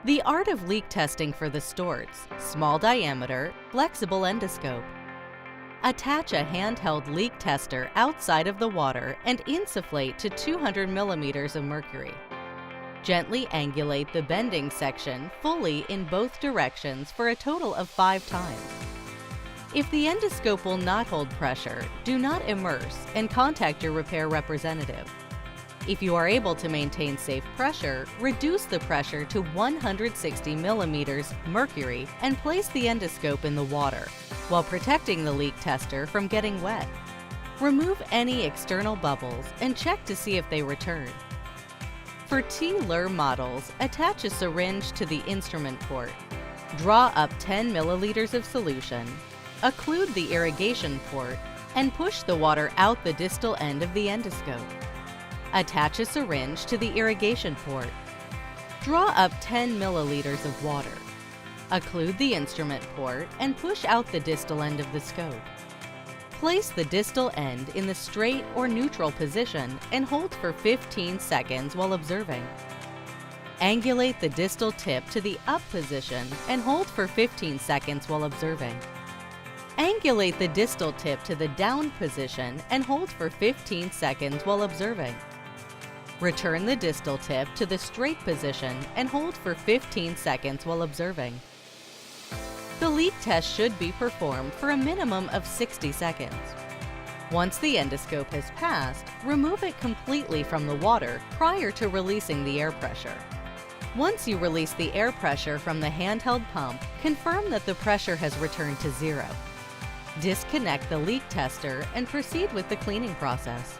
The art of leak testing for the storz, small diameter, flexible endoscope. Attach a handheld leak tester outside of the water and insufflate to 200 millimeters of mercury. Gently angulate the bending section fully in both directions for a total of 5 times. If the endoscope will not hold pressure, do not immerse and contact your repair representative. If you are able to maintain safe pressure, reduce the pressure to 160 millimeters mercury and place the endoscope in the water, while protecting the leak tester from getting wet. Remove any external bubbles and check to see if they return. For T-LUR models, attach a syringe to the instrument port. Draw up 10 milliliters of solution, occlude the irrigation port, and push the water out the distal end of the endoscope. Attach a syringe to the irrigation port. Draw up 10 milliliters of water. Occlude the instrument port and push out the distal end of the scope. Place the distal end in the straight or neutral position and hold for 15 seconds while observing. Angulate the distal tip to the up position and hold for 15 seconds while observing. Angulate the distal tip to the down position and hold for 15 seconds while observing. Return the distal tip to the straight position and hold for 15 seconds while observing. The leak test should be performed for a minimum of 60 seconds. Once the endoscope has passed, remove it completely from the water prior to releasing the air pressure. Once you release the air pressure from the handheld pump, confirm that the pressure has returned to 0. Disconnect the leak tester and proceed with the cleaning process.